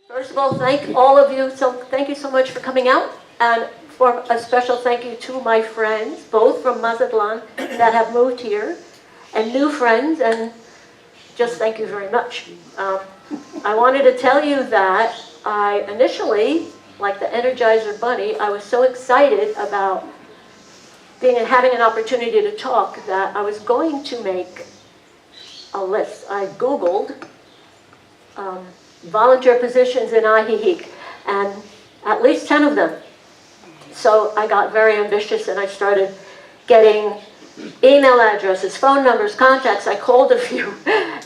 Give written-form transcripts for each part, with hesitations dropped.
First of all, thank all of you. So thank you so much for coming out, and for a special thank you to my friends, both from Mazatlan that have moved here, and new friends, and just thank you very much. I wanted to tell you that I initially, like the Energizer Bunny, I was so excited about having an opportunity to talk that I was going to make a list. I Googled volunteer positions in Ajijic, and at least 10 of them. So I got very ambitious and I started getting email addresses, phone numbers, contacts. I called a few.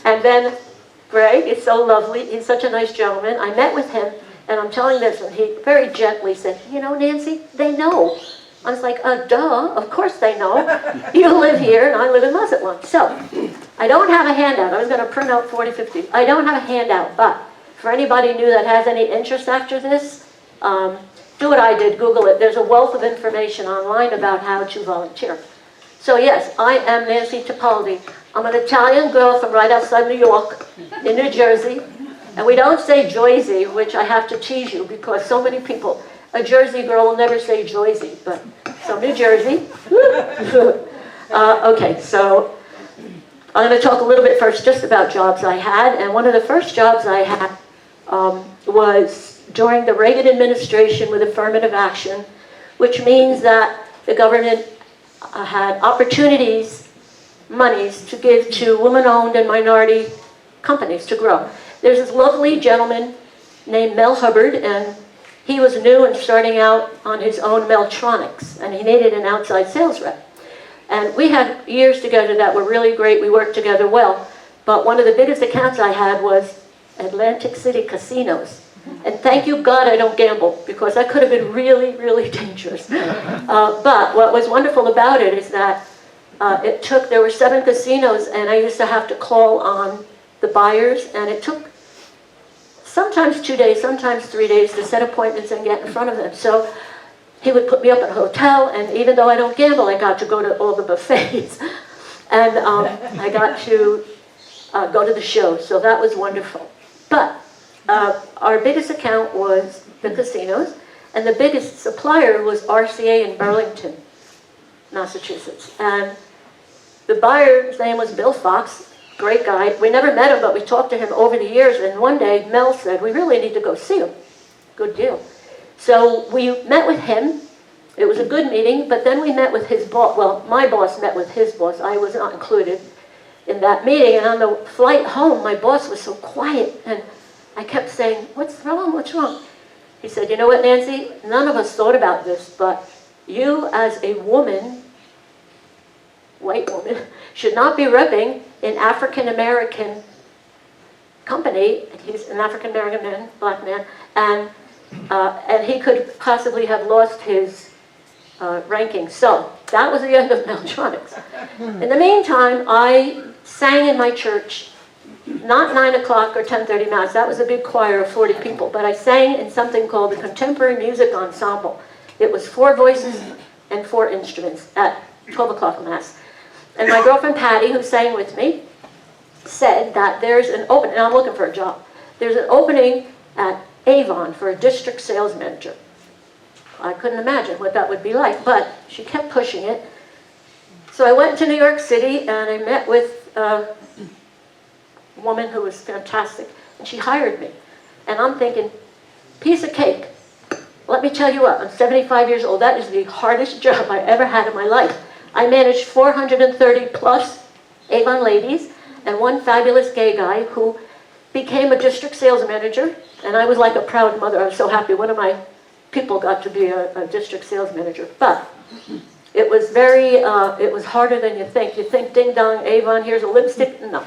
And then Greg is so lovely. He's such a nice gentleman. I met with him, and I'm telling this, and he very gently said, you know, Nancy, they know. I was like, duh, of course they know. You live here, and I live in Mazatlan. So I don't have a handout. I was going to print out 40, 50. I don't have a handout, but for anybody new that has any interest after this, do what I did, Google it. There's a wealth of information online about how to volunteer. So yes, I am Nancy Tipaldi. I'm an Italian girl from right outside New York, in New Jersey. And we don't say Jersey, which I have to tease you because so many people, a Jersey girl will never say Jersey, but so New Jersey. Okay, so I'm going to talk a little bit first just about jobs I had. And one of the first jobs I had was during the Reagan administration with affirmative action, which means that the government had opportunities, monies to give to women-owned and minority companies to grow. There's this lovely gentleman named Mel Hubbard, and he was new and starting out on his own Meltronics, and he needed an outside sales rep. And we had years together that were really great. We worked together well. But one of the biggest accounts I had was Atlantic City casinos. And thank you God I don't gamble, because that could have been really, really dangerous. But what was wonderful about it is that there were 7 casinos, and I used to have to call on the buyers, and it took sometimes 2 days, sometimes 3 days to set appointments and get in front of them. So he would put me up at a hotel, and even though I don't gamble, I got to go to all the buffets. And I got to go to the show, so that was wonderful. But our biggest account was the casinos, and the biggest supplier was RCA in Burlington, Massachusetts. And the buyer's name was Bill Fox, great guy. We never met him, but we talked to him over the years, and one day Mel said, we really need to go see him. Good deal. So we met with him. It was a good meeting, but then we met with his boss. Well, my boss met with his boss. I was not included in that meeting, and on the flight home, my boss was so quiet, and I kept saying, what's wrong, what's wrong? He said, you know what, Nancy, none of us thought about this, but you as a woman, white woman, should not be repping an African-American company. He's an African-American man, black man, and he could possibly have lost his ranking. So that was the end of Meltronics. In the meantime, I sang in my church, not 9 o'clock or 10:30 Mass. That was a big choir of 40 people. But I sang in something called the Contemporary Music Ensemble. It was 4 voices and 4 instruments at 12 o'clock Mass. And my girlfriend Patty, who sang with me, said that there's an opening, and I'm looking for a job. There's an opening at Avon for a district sales manager. I couldn't imagine what that would be like, but she kept pushing it. So I went to New York City, and I met with a woman who was fantastic, and she hired me. And I'm thinking, piece of cake. Let me tell you what, I'm 75 years old. That is the hardest job I ever had in my life. I managed 430 plus Avon ladies, and one fabulous gay guy who became a district sales manager, and I was like a proud mother. I was so happy. One of my people got to be a district sales manager. But it was it was harder than you think. You think, ding dong, Avon, here's a lipstick. No.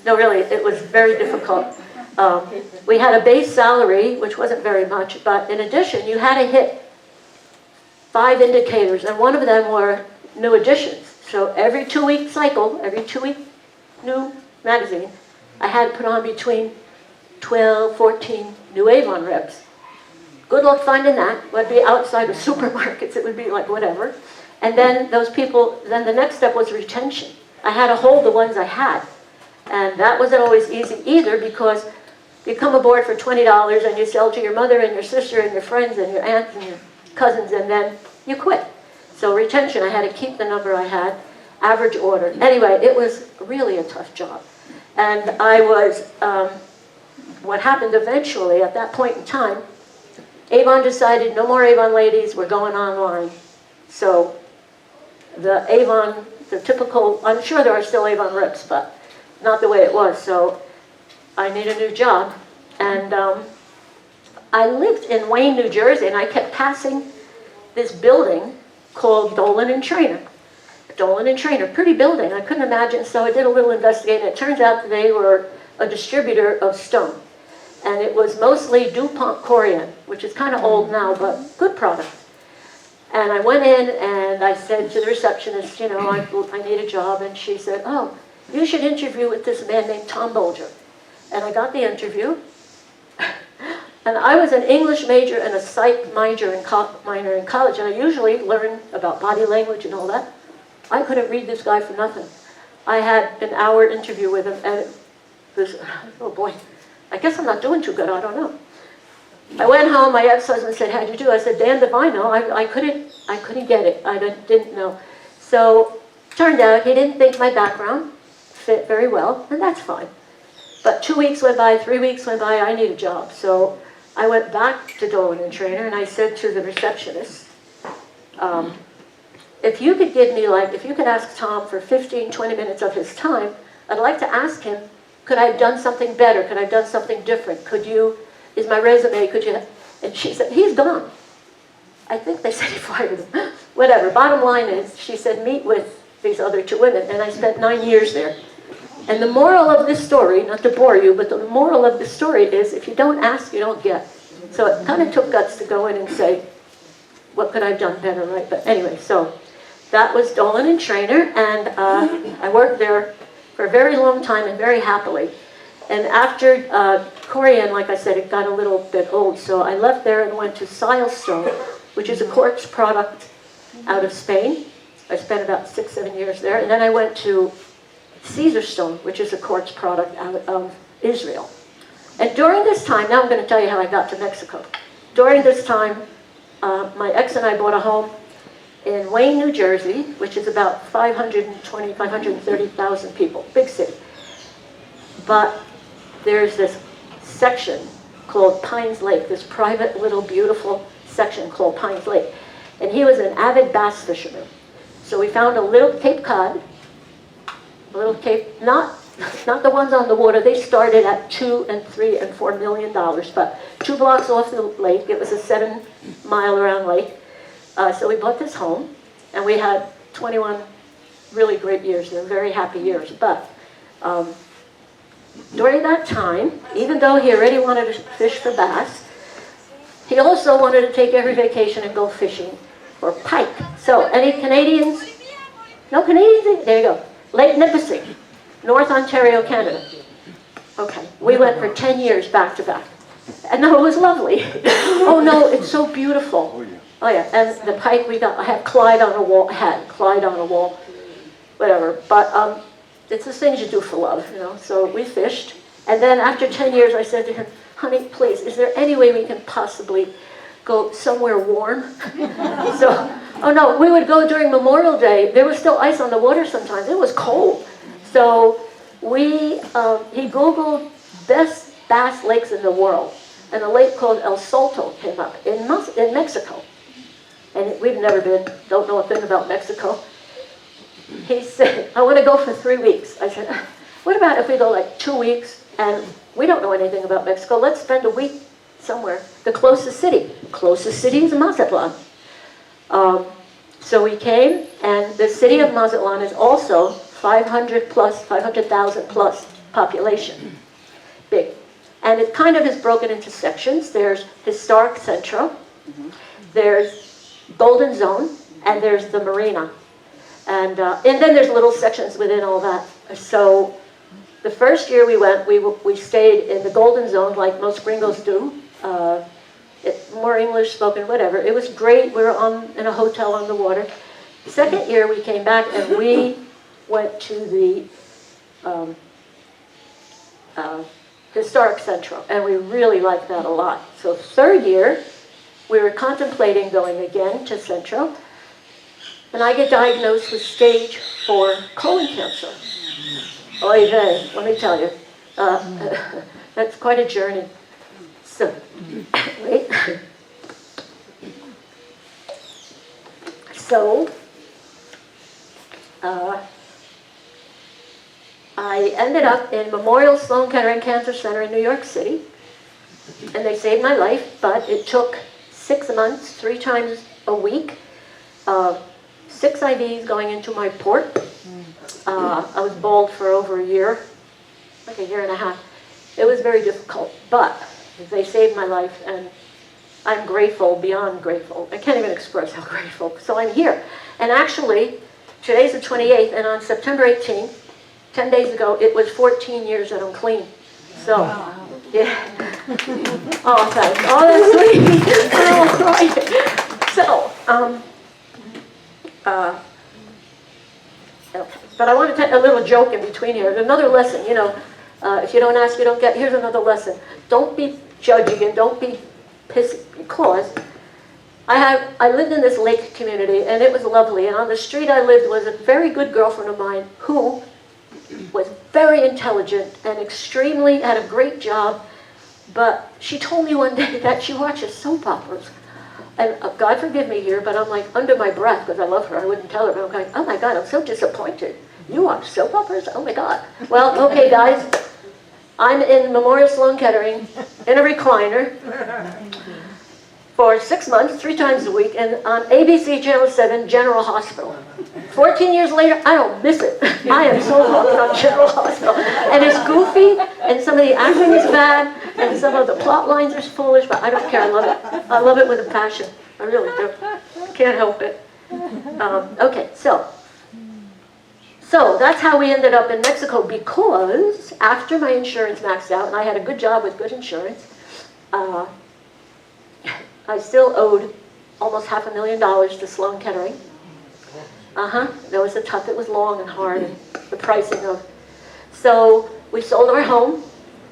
No, really, it was very difficult. We had a base salary, which wasn't very much, but in addition, you had to hit 5 indicators, and one of them were new additions. So every 2-week cycle, every 2-week new magazine, I had to put on between 12, 14 new Avon reps. Good luck finding that. It would be outside of supermarkets. It would be like whatever. And then those people, then the next step was retention. I had to hold the ones I had. And that wasn't always easy either, because you come aboard for $20 and you sell to your mother and your sister and your friends and your aunts and your cousins, and then you quit. So retention, I had to keep the number I had, average order. Anyway, it was really a tough job. And I was, what happened eventually, at that point in time, Avon decided no more Avon ladies, we're going online. So the Avon, the typical, I'm sure there are still Avon reps, but not the way it was. So I need a new job. And I lived in Wayne, New Jersey, and I kept passing this building called Dolan and Trainer. Dolan and Trainer, pretty building, I couldn't imagine, so I did a little investigating. It turns out that they were a distributor of stone. And it was mostly DuPont Corian, which is kind of old now, but good product. And I went in and I said to the receptionist, you know, I need a job. And she said, oh, you should interview with this man named Tom Bolger. And I got the interview. And I was an English major and a psych minor in college. And I usually learn about body language and all that. I couldn't read this guy for nothing. I had an hour interview with him, and it was, oh boy, I guess I'm not doing too good, I don't know. I went home, my ex-husband said, how'd you do? I said, damned if I know, I couldn't get it, I didn't know. So, turned out he didn't think my background fit very well, and that's fine. But 2 weeks went by, 3 weeks went by, I need a job. So, I went back to Dolan and Trainer, and I said to the receptionist, if you could give me, if you could ask Tom for 15, 20 minutes of his time, I'd like to ask him, could I have done something better? Could I have done something different? Is my resume, and she said, he's gone. I think they said he fired him. Whatever, bottom line is, she said, meet with these other two women, and I spent 9 years there. And the moral of this story, not to bore you, but the moral of the story is, if you don't ask, you don't get. So it kind of took guts to go in and say, what could I have done better, right? But anyway, so that was Dolan and Trainer, and I worked there for a very long time and very happily. And after Corian, like I said, it got a little bit old, so I left there and went to Silestone, which is a quartz product out of Spain. I spent about 6, 7 years there, and then I went to Caesarstone, which is a quartz product out of Israel. And during this time, now I'm going to tell you how I got to Mexico. During this time, my ex and I bought a home in Wayne, New Jersey, which is about 530,000 people, big city. But there's this section called Pines Lake, this private little beautiful section called Pines Lake. And he was an avid bass fisherman. So we found a little Cape Cod, a little Cape, not the ones on the water. They started at $2 and $3 and $4 million, but 2 blocks off the lake. It was a 7-mile around lake. So we bought this home, and we had 21 really great years. They were very happy years. But during that time, even though he already wanted to fish for bass, he also wanted to take every vacation and go fishing for pike. So, any Canadians? No Canadians? There you go. Lake Nipissing, North Ontario, Canada. Okay, we went for 10 years back to back. And no, it was lovely. Oh no, it's so beautiful. Oh yeah, and the pike we got, I had Clyde on a wall, whatever. But it's the things you do for love, you know. So we fished, and then after 10 years I said to him, honey, please, is there any way we can possibly go somewhere warm? So, oh no, we would go during Memorial Day. There was still ice on the water sometimes. It was cold. So he Googled best bass lakes in the world, and a lake called El Salto came up in Mexico. And we've never been, don't know a thing about Mexico. He said, I want to go for 3 weeks. I said, what about if we go like 2 weeks, and we don't know anything about Mexico. Let's spend a week somewhere. The closest city is Mazatlan. So we came, and the city of Mazatlan is also 500,000 plus population. Big. And it kind of is broken into sections. There's Historic Centro, there's Golden Zone, and there's the Marina. And then there's little sections within all that. So the first year we went, we stayed in the Golden Zone like most gringos do. More English spoken, whatever. It was great. We were in a hotel on the water. The second year we came back, and we went to the Historic Central, and we really liked that a lot. So third year, we were contemplating going again to Central, and I get diagnosed with stage 4 colon cancer. Oy vey, let me tell you, that's quite a journey. So, wait. So, I ended up in Memorial Sloan Kettering Cancer Center in New York City, and they saved my life, but it took 6 months, 3 times a week, 6 IVs going into my port. I was bald for over a year, like a year and a half. It was very difficult, but they saved my life, and I'm grateful, beyond grateful. I can't even express how grateful. So I'm here. And actually, today's the 28th, and on September 18th, 10 days ago, it was 14 years that I'm clean. So, yeah. Oh, thanks. Oh, that's sweet. Oh, right. So, but I want to take a little joke in between here. Another lesson, you know, if you don't ask, you don't get. Here's another lesson. Don't be judging and don't be pissy, because I lived in this lake community, and it was lovely. And on the street I lived was a very good girlfriend of mine who was very intelligent and had a great job, but she told me one day that she watches soap operas. And God forgive me here, but I'm like under my breath, because I love her, I wouldn't tell her, but I'm going, oh my God, I'm so disappointed. You watch soap operas? Oh my God. Well, okay guys, I'm in Memorial Sloan Kettering in a recliner for 6 months, 3 times a week, and on ABC Channel 7, General Hospital. 14 years later, I don't miss it. I am so hooked on General Hospital. And it's goofy, and some of the acting is bad, and some of the plot lines are foolish, but I don't care. I love it. I love it with a passion. I really do. Can't help it. Okay, so that's how we ended up in Mexico, because after my insurance maxed out, and I had a good job with good insurance, I still owed almost $500,000 to Sloan Kettering. That was tough. It was long and hard, and the pricing of. So we sold our home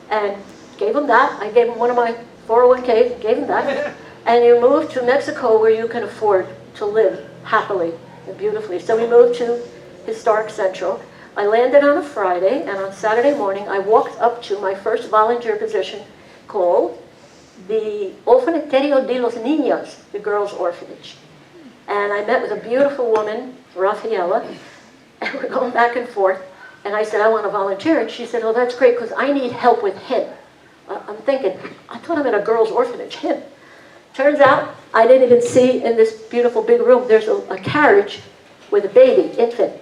and gave them that. I gave them one of my 401ks, gave them that. And you move to Mexico where you can afford to live happily and beautifully. So we moved to Historic Central. I landed on a Friday, and on Saturday morning I walked up to my first volunteer position called the Orfanatorio de los Niños, the girls' orphanage. And I met with a beautiful woman, Rafaela, and we're going back and forth. And I said, I want to volunteer. And she said, oh, that's great, because I need help with him. I'm thinking, I thought I'm in a girls' orphanage, him. Turns out, I didn't even see in this beautiful big room, there's a carriage with a baby, infant.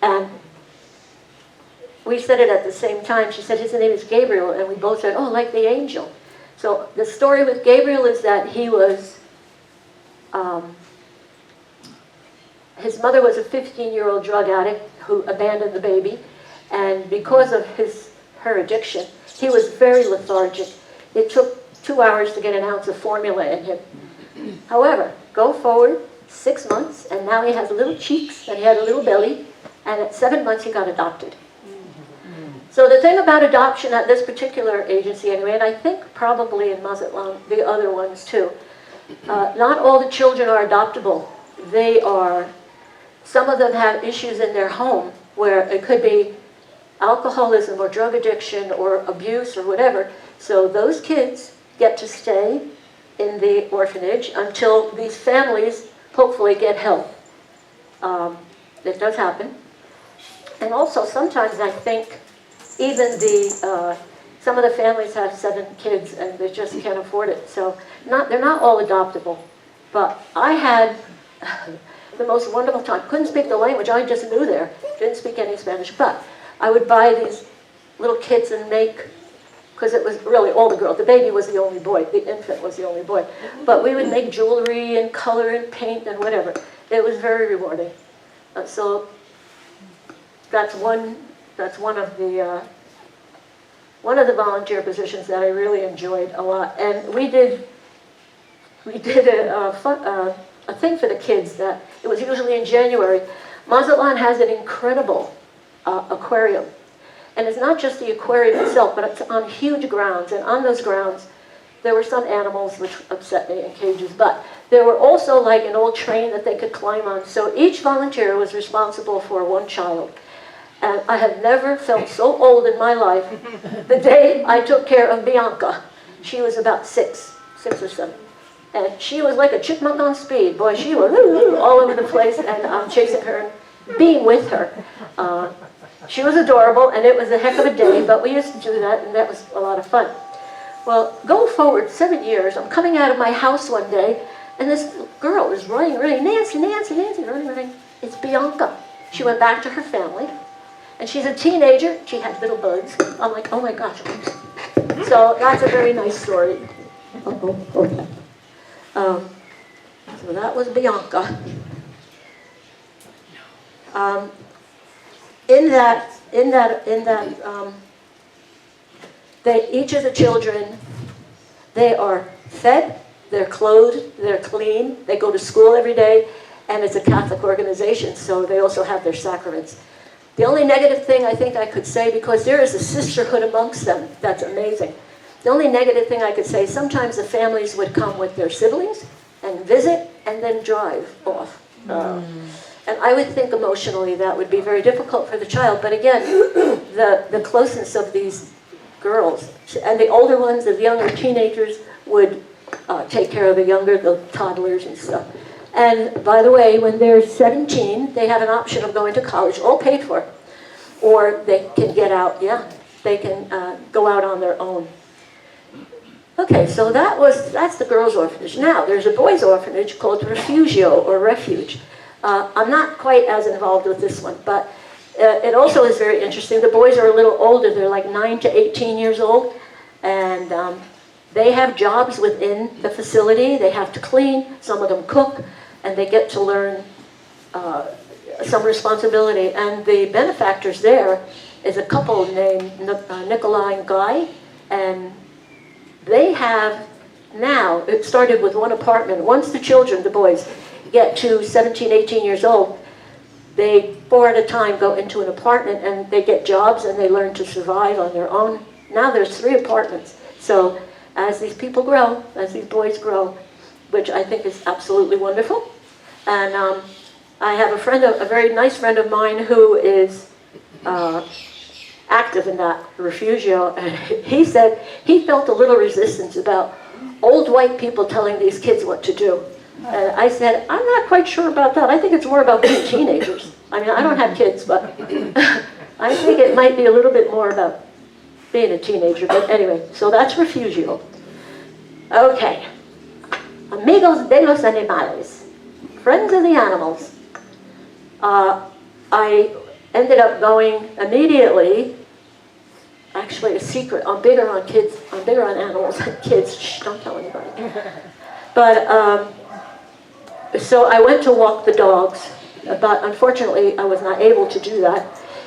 And we said it at the same time. She said, his name is Gabriel. And we both said, oh, like the angel. So the story with Gabriel is that he was, his mother was a 15-year-old drug addict who abandoned the baby, and because of her addiction, he was very lethargic. It took 2 hours to get an ounce of formula in him. However, go forward 6 months, and now he has little cheeks, and he had a little belly, and at 7 months he got adopted. So the thing about adoption at this particular agency anyway, and I think probably in Mazatlan, the other ones too, not all the children are adoptable. Some of them have issues in their home where it could be alcoholism or drug addiction or abuse or whatever. So those kids get to stay in the orphanage until these families hopefully get help. It does happen. And also sometimes I think even some of the families have 7 kids and they just can't afford it. So they're not all adoptable. But I had the most wonderful time. Couldn't speak the language, I just knew there. Didn't speak any Spanish. But I would buy these little kits and make, because it was really all the girls. The baby was the only boy. The infant was the only boy. But we would make jewelry and color and paint and whatever. It was very rewarding. So that's one of the volunteer positions that I really enjoyed a lot. And we did a thing for the kids that it was usually in January. Mazatlan has an incredible aquarium. And it's not just the aquarium itself, but it's on huge grounds. And on those grounds, there were some animals, which upset me, in cages. But there were also like an old train that they could climb on. So each volunteer was responsible for one child. And I have never felt so old in my life the day I took care of Bianca. She was about six or seven. And she was like a chipmunk on speed. Boy, she was all over the place, and I'm chasing her and being with her. She was adorable, and it was a heck of a day, but we used to do that, and that was a lot of fun. Well, go forward 7 years, I'm coming out of my house one day, and this girl is running, Nancy, running. It's Bianca. She went back to her family, and she's a teenager. She had little bugs. I'm like, oh my gosh. So that's a very nice story. Okay. So that was Bianca. Each of the children, they are fed, they're clothed, they're clean, they go to school every day, and it's a Catholic organization, so they also have their sacraments. The only negative thing I think I could say, because there is a sisterhood amongst them, that's amazing. The only negative thing I could say, sometimes the families would come with their siblings and visit and then drive off. And I would think emotionally that would be very difficult for the child. But again, the closeness of these girls, and the older ones, the younger teenagers, would take care of the toddlers and stuff. And by the way, when they're 17, they have an option of going to college, all paid for. Or they can get out, they can go out on their own. Okay, so that's the girls' orphanage. Now, there's a boys' orphanage called Refugio, or Refuge. I'm not quite as involved with this one, but it also is very interesting. The boys are a little older. They're like 9 to 18 years old, and they have jobs within the facility. They have to clean, some of them cook, and they get to learn some responsibility. And the benefactors there is a couple named Nikolai and Guy, and they have now, it started with one apartment. Once the children, the boys, get to 17, 18 years old, they 4 at a time go into an apartment, and they get jobs and they learn to survive on their own. Now there's 3 apartments. So as these people grow, as these boys grow, which I think is absolutely wonderful. And I have a very nice friend of mine who is active in that Refugio, and he said he felt a little resistance about old white people telling these kids what to do. And I said, I'm not quite sure about that. I think it's more about being teenagers. I mean, I don't have kids, but I think it might be a little bit more about being a teenager. But anyway, so that's Refugio. Okay. Amigos de los animales. Friends of the animals. I ended up going immediately. Actually, a secret. I'm bigger on kids. I'm bigger on animals than kids. Shh, don't tell anybody. But so I went to walk the dogs, but unfortunately I was not able to do that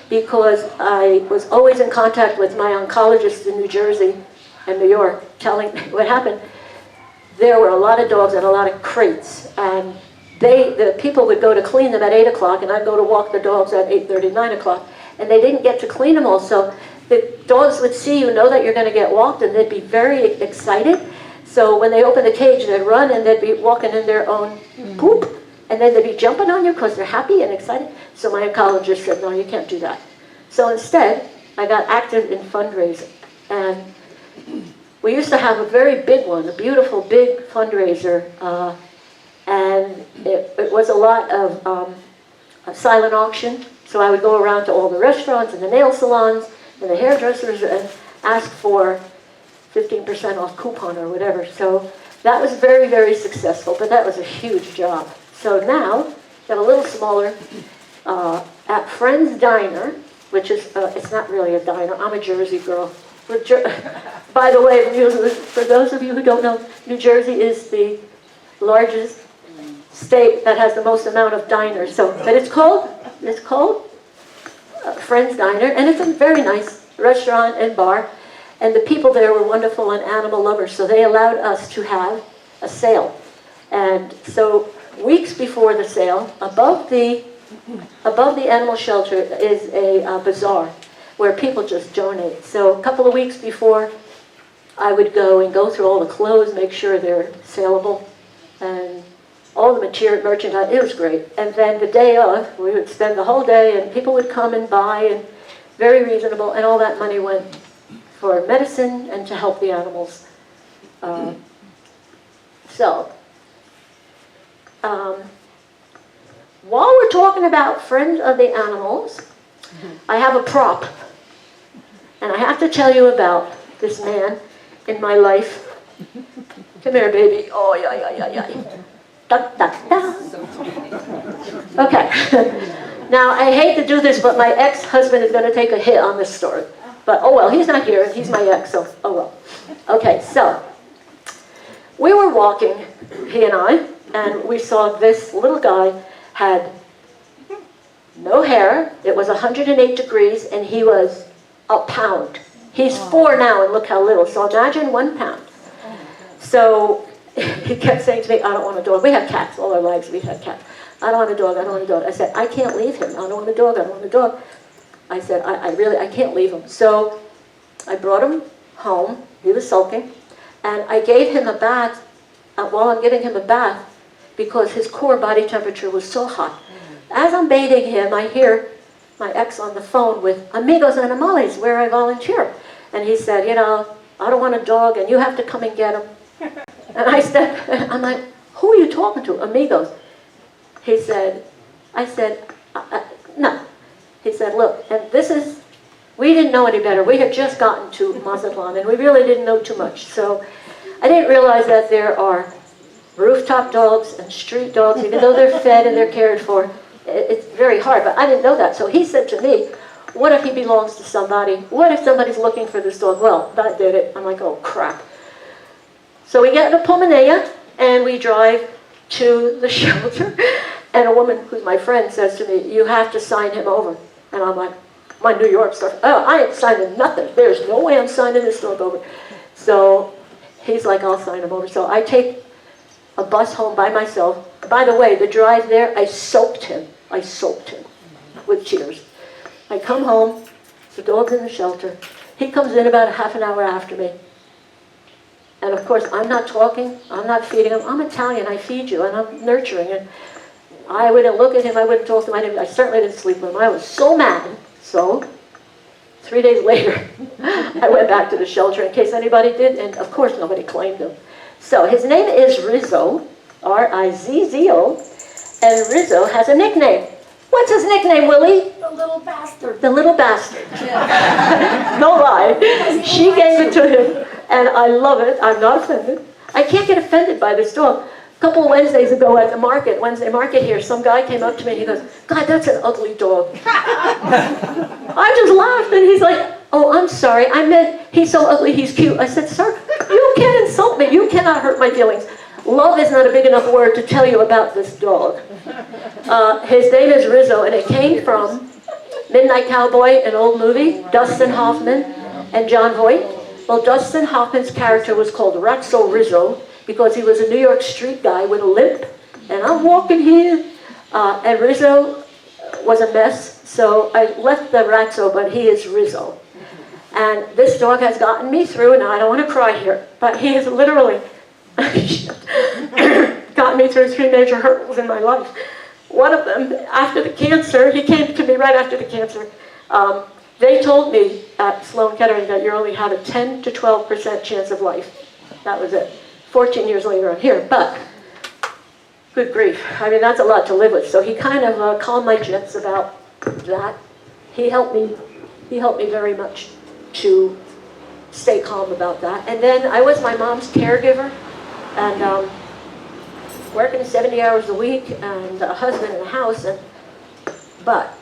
because I was always in contact with my oncologists in New Jersey and New York, telling me what happened. There were a lot of dogs and a lot of crates, and the people would go to clean them at 8 o'clock, and I'd go to walk the dogs at 8:30, 9 o'clock, and they didn't get to clean them all. So the dogs would see you, know that you're going to get walked, and they'd be very excited. So when they open the cage, they'd run, and they'd be walking in their own poop, and then they'd be jumping on you because they're happy and excited. So my oncologist said, no, you can't do that. So instead, I got active in fundraising. And we used to have a very big one, a beautiful big fundraiser, and it was a lot of a silent auction. So I would go around to all the restaurants and the nail salons and the hairdressers and ask for 15% off coupon or whatever. So that was very, very successful, but that was a huge job. So now, got a little smaller, at Friends Diner, which is, it's not really a diner, I'm a Jersey girl. By the way, for those of you who don't know, New Jersey is the largest state that has the most amount of diners. So, but it's called Friends Diner, and it's a very nice restaurant and bar. And the people there were wonderful and animal lovers, so they allowed us to have a sale. And so weeks before the sale, above the above the animal shelter is a bazaar where people just donate. So a couple of weeks before, I would go through all the clothes, make sure they're saleable, and all the merchandise. It was great. And then the day of, we would spend the whole day, and people would come and buy, and very reasonable, and all that money went for medicine and to help the animals. While we're talking about friends of the animals, I have a prop. And I have to tell you about this man in my life. Come here, baby. Oh, yeah. Da, da, da. Okay. Now, I hate to do this, but my ex-husband is going to take a hit on this story. But, oh well, he's not here. He's my ex, so, oh well. Okay, so, we were walking, he and I, and we saw this little guy had no hair. It was 108 degrees, and he was a pound. He's 4 now, and look how little. So imagine 1 pound. So he kept saying to me, I don't want a dog. We had cats all our lives. We've had cats. I don't want a dog. I don't want a dog. I said, I can't leave him. I don't want a dog. I don't want a dog. I said, I can't leave him. So I brought him home. He was sulking. And I gave him a bath. While I'm giving him a bath, because his core body temperature was so hot. As I'm bathing him, I hear my ex on the phone with Amigos Animales, where I volunteer. And he said, I don't want a dog, and you have to come and get him. And I'm like, who are you talking to? Amigos. I said, no. He said, look, and we didn't know any better. We had just gotten to Mazatlan, and we really didn't know too much. So I didn't realize that there are rooftop dogs and street dogs, even though they're fed and they're cared for. It's very hard, but I didn't know that. So he said to me, what if he belongs to somebody? What if somebody's looking for this dog? Well, that did it. I'm like, oh, crap. So we get in a Pulmonea, and we drive to the shelter, and a woman who's my friend says to me, you have to sign him over. And I'm like, my New York stuff, oh, I ain't signing nothing. There's no way I'm signing this dog over. So he's like, I'll sign him over. So I take a bus home by myself. By the way, the drive there, I soaked him with tears. I come home, the dog's in the shelter. He comes in about a half an hour after me. And of course, I'm not talking, I'm not feeding him. I'm Italian, I feed you, and I'm nurturing. And I wouldn't look at him, I wouldn't talk to him, I certainly didn't sleep with him. I was so mad. So, 3 days later, I went back to the shelter in case anybody did, and of course nobody claimed him. So his name is Rizzo, R-I-Z-Z-O, and Rizzo has a nickname. What's his nickname, Willie? The little bastard. The little bastard. No lie. She gave it to him, and I love it. I'm not offended. I can't get offended by this dog. A couple of Wednesdays ago at the market, Wednesday market here, some guy came up to me and he goes, God, that's an ugly dog. I just laughed, and he's like, oh, I'm sorry. I meant he's so ugly, he's cute. I said, sir, you can't insult me. You cannot hurt my feelings. Love is not a big enough word to tell you about this dog. His name is Rizzo, and it came from Midnight Cowboy, an old movie, Dustin Hoffman and John Voight. Well, Dustin Hoffman's character was called Ratso Rizzo because he was a New York street guy with a limp. And I'm walking here, and Rizzo was a mess, so I left the Ratso, but he is Rizzo. And this dog has gotten me through, and I don't want to cry here, but he has literally gotten me through 3 major hurdles in my life. One of them, after the cancer, he came to me right after the cancer. They told me at Sloan Kettering that you only had a 10 to 12% chance of life. That was it. 14 years later, I'm here, but good grief. I mean, that's a lot to live with. So he kind of calmed my jets about that. He helped me very much to stay calm about that. And then I was my mom's caregiver, and working 70 hours a week, and a husband in the house. But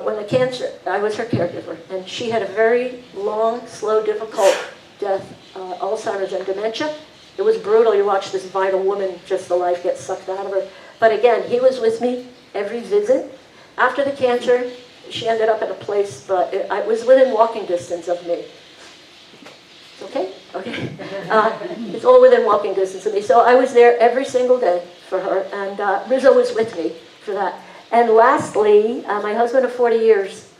when the cancer, I was her caregiver, and she had a very long, slow, difficult death, Alzheimer's and dementia. It was brutal. You watch this vital woman, just the life get sucked out of her. But again, he was with me every visit. After the cancer, she ended up in a place, but it was within walking distance of me. Okay? Okay. It's all within walking distance of me. So I was there every single day for her, and Rizzo was with me for that. And lastly, my husband of 40 years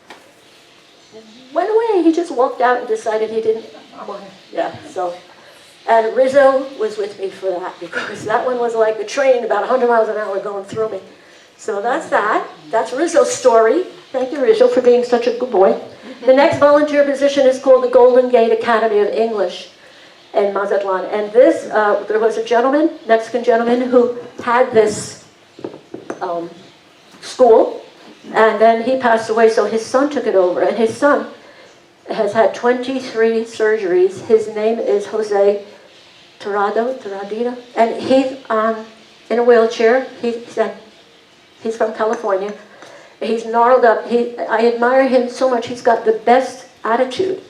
went away. He just walked out and decided he didn't want to. Yeah, so. And Rizzo was with me for that, because that one was like a train about 100 miles an hour going through me. So that's that. That's Rizzo's story. Thank you, Rizzo, for being such a good boy. The next volunteer position is called the Golden Gate Academy of English in Mazatlan. And this, there was a gentleman, Mexican gentleman, who had this school, and then he passed away, so his son took it over. And his son has had 23 surgeries. His name is Jose Terradita, and he's in a wheelchair. He said he's from California. He's gnarled up. I admire him so much. He's got the best attitude.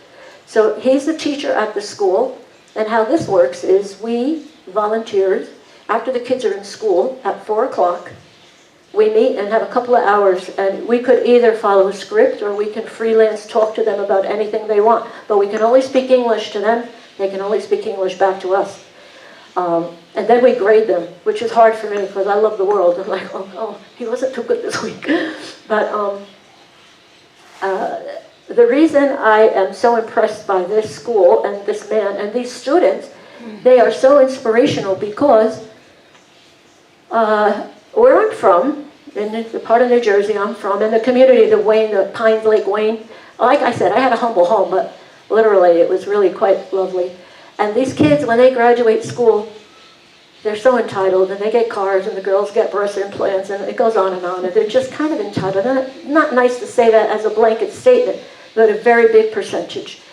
So he's the teacher at the school, and how this works is we volunteers, after the kids are in school at 4 o'clock, we meet and have a couple of hours, and we could either follow a script or we can freelance talk to them about anything they want. But we can only speak English to them. They can only speak English back to us. And then we grade them, which is hard for me because I love the world. I'm like, oh, he wasn't too good this week. But the reason I am so impressed by this school and this man and these students, they are so inspirational because where I'm from, in the part of New Jersey I'm from, in the community, the Wayne, the Pines Lake Wayne, like I said, I had a humble home, but literally it was really quite lovely. And these kids, when they graduate school, they're so entitled, and they get cars, and the girls get breast implants, and it goes on, and they're just kind of entitled. And not nice to say that as a blanket statement, but a very big percentage.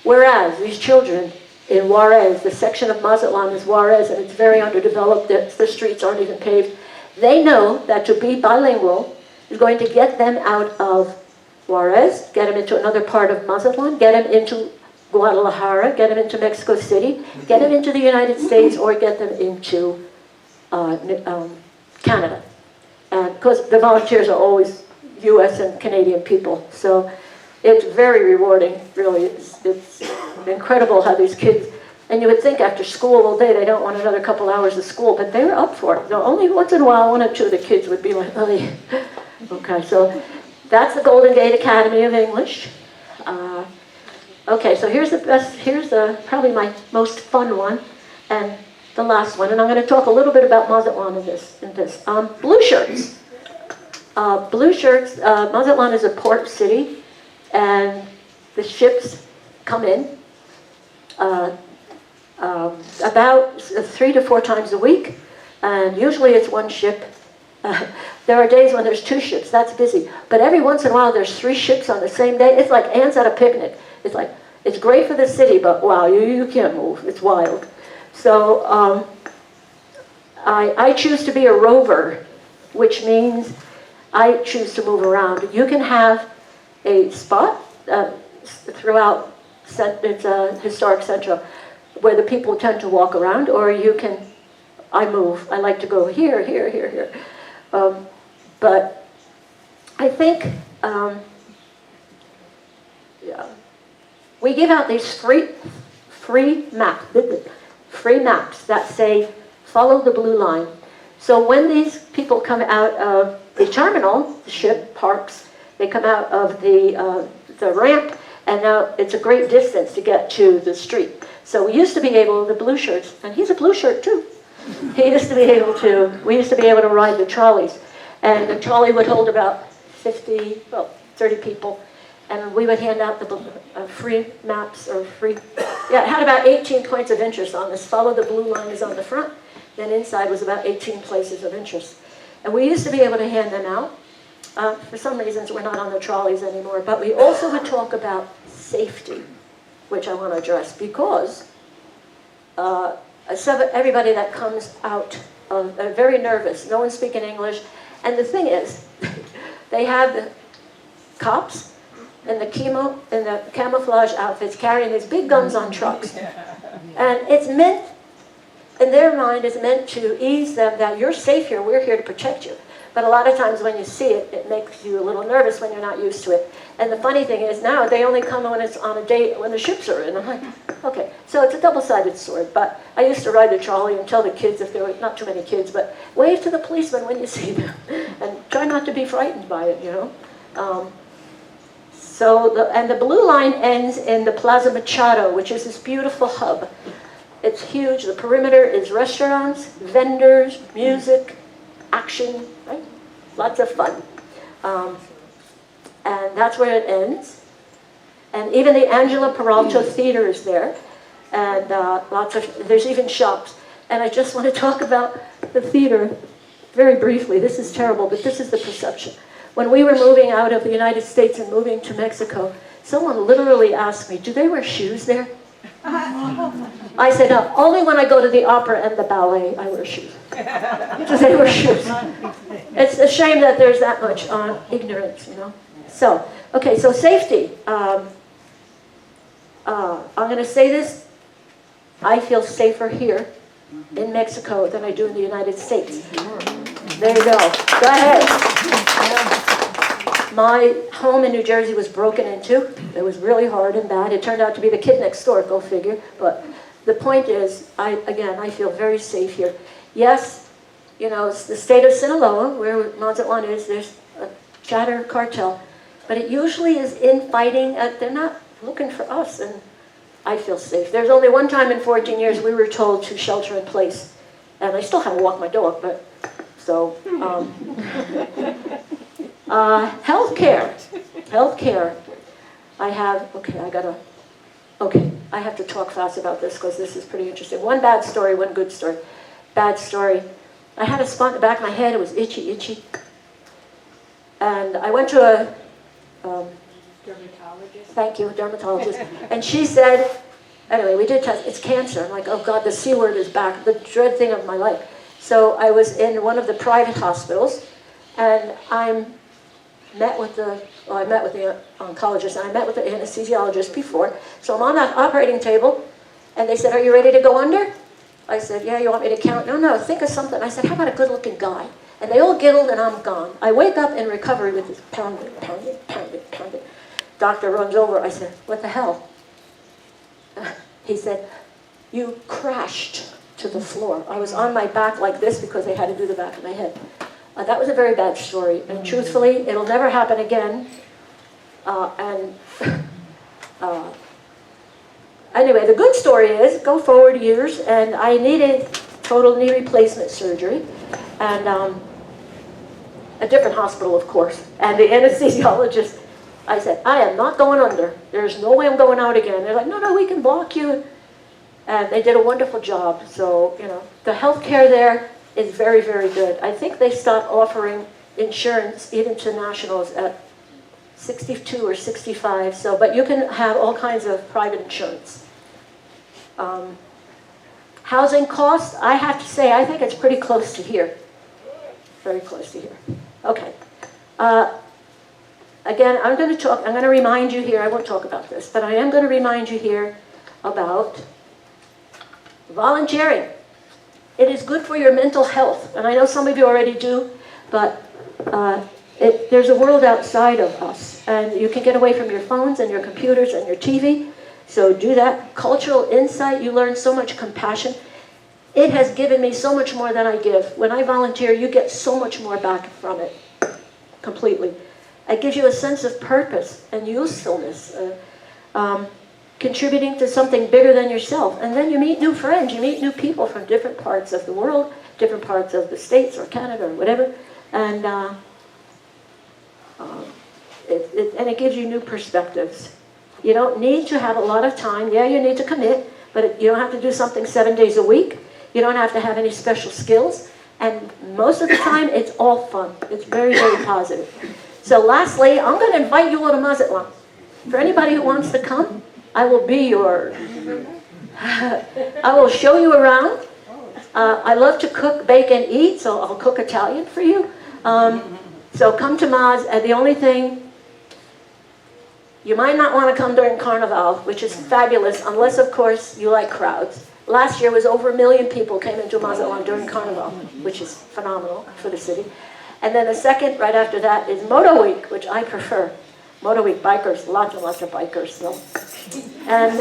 Whereas these children in Juarez, the section of Mazatlan is Juarez, and it's very underdeveloped, the streets aren't even paved. They know that to be bilingual is going to get them out of Juarez, get them into another part of Mazatlan, get them into Guadalajara, get them into Mexico City, get them into the United States, or get them into Canada. And because the volunteers are always U.S. and Canadian people. So it's very rewarding, really. It's incredible how these kids, and you would think after school all day they don't want another couple hours of school, but they're up for it. Now, only once in a while, one or two of the kids would be like, oh, yeah. Okay, so that's the Golden Gate Academy of English. Okay, so here's probably my most fun one, and the last one, and I'm going to talk a little bit about Mazatlan in this. Blue shirts. Blue shirts, Mazatlan is a port city, and the ships come in about 3 to 4 times a week, and usually it's one ship. There are days when there's 2 ships, that's busy. But every once in a while there's 3 ships on the same day. It's like ants at a picnic. It's like, it's great for the city, but wow, you can't move. It's wild. So I choose to be a rover, which means I choose to move around. You can have a spot throughout, it's a historic center, where the people tend to walk around, or you can, I move. I like to go here, here, here, here. But I think, yeah, we give out these free maps that say, follow the blue line. So when these people come out of the terminal, the ship parks, they come out of the ramp, and now it's a great distance to get to the street. So we used to be able, the blue shirts, and he's a blue shirt too. We used to be able to ride the trolleys. And the trolley would hold about 30 people. And we would hand out the free maps, or free, yeah, it had about 18 points of interest on this. Follow the blue line is on the front. Then inside was about 18 places of interest. And we used to be able to hand them out. For some reasons, we're not on the trolleys anymore. But we also would talk about safety, which I want to address, because everybody that comes out are very nervous. No one's speaking English. And the thing is, they have the cops and the camouflage outfits carrying these big guns on trucks. And it's meant, in their mind, it's meant to ease them that you're safe here, we're here to protect you. But a lot of times when you see it, it makes you a little nervous when you're not used to it. And the funny thing is now, they only come when it's on a date when the ships are in. I'm like, okay. So it's a double-sided sword. But I used to ride the trolley and tell the kids, if there were not too many kids, but wave to the policemen when you see them. And try try not to be frightened by it, you know. And the blue line ends in the Plaza Machado, which is this beautiful hub. It's huge. The perimeter is restaurants, vendors, music, action, right? Lots of fun. And that's where it ends. And even the Angela Peralta Theater is there. And there's even shops. And I just want to talk about the theater very briefly. This is terrible, but this is the perception. When we were moving out of the United States and moving to Mexico, someone literally asked me, do they wear shoes there? I said, no, only when I go to the opera and the ballet, I wear shoes. Do they wear shoes? It's a shame that there's that much ignorance, you know. So, okay, so safety. I'm going to say this. I feel safer here in Mexico than I do in the United States. There you go. Go ahead. My home in New Jersey was broken into. It was really hard and bad. It turned out to be the kid next door, go figure. But the point is, I feel very safe here. Yes, you know, it's the state of Sinaloa, where Mazatlan is, there's a chatter cartel. But it usually is infighting. They're not looking for us, and I feel safe. There's only one time in 14 years we were told to shelter in place. And I still haven't walked my dog, but so... Healthcare. I have to talk fast about this because this is pretty interesting. One bad story, one good story. Bad story. I had a spot in the back of my head. It was itchy. And I went to a... dermatologist? Thank you, a dermatologist. And she said, anyway, we did test. It's cancer. I'm like, oh God, the C word is back. The dread thing of my life. So I was in one of the private hospitals, and I met with the oncologist, and I met with the anesthesiologist before. So I'm on that operating table, and they said, are you ready to go under? I said, yeah, you want me to count? No, think of something. I said, how about a good-looking guy? And they all giggled, and I'm gone. I wake up in recovery with this pounding. Doctor runs over. I said, what the hell? He said, you crashed to the floor. I was on my back like this because they had to do the back of my head. That was a very bad story, and truthfully, it'll never happen again. Anyway, the good story is, go forward years, and I needed total knee replacement surgery, and a different hospital, of course. And the anesthesiologist, I said, I am not going under. There's no way I'm going out again. They're like, no, we can block you. And they did a wonderful job. So, you know, the healthcare there is very, very good. I think they stopped offering insurance even to nationals at 62 or 65. So, but you can have all kinds of private insurance. Housing costs, I have to say, I think it's pretty close to here. Very close to here. Okay. Again, I'm going to remind you here, I won't talk about this, but I am going to remind you here about volunteering. It is good for your mental health, and I know some of you already do, but there's a world outside of us, and you can get away from your phones and your computers and your TV, so do that. Cultural insight, you learn so much compassion. It has given me so much more than I give. When I volunteer, you get so much more back from it, completely. It gives you a sense of purpose and usefulness, contributing to something bigger than yourself. And then you meet new friends, you meet new people from different parts of the world, different parts of the States or Canada or whatever, and it gives you new perspectives. You don't need to have a lot of time. Yeah, you need to commit, but you don't have to do something 7 days a week. You don't have to have any special skills. And most of the time, it's all fun. It's very, very positive. So lastly, I'm going to invite you all to Mazatlan. For anybody who wants to come, I will be your... I will show you around. I love to cook, bake, and eat, so I'll cook Italian for you. So come to Maz, and the only thing, you might not want to come during Carnival, which is fabulous, unless, of course, you like crowds. Last year was over 1 million people came into Mazatlan during Carnival, which is phenomenal for the city. And then the second, right after that, is Moto Week, which I prefer. Moto Week, bikers, lots and lots of bikers. So. And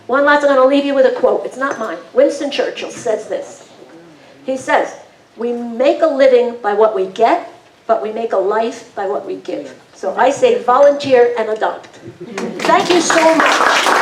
one last, I'm going to leave you with a quote. It's not mine. Winston Churchill says this. He says, we make a living by what we get, but we make a life by what we give. So I say volunteer and adopt. Thank you so much.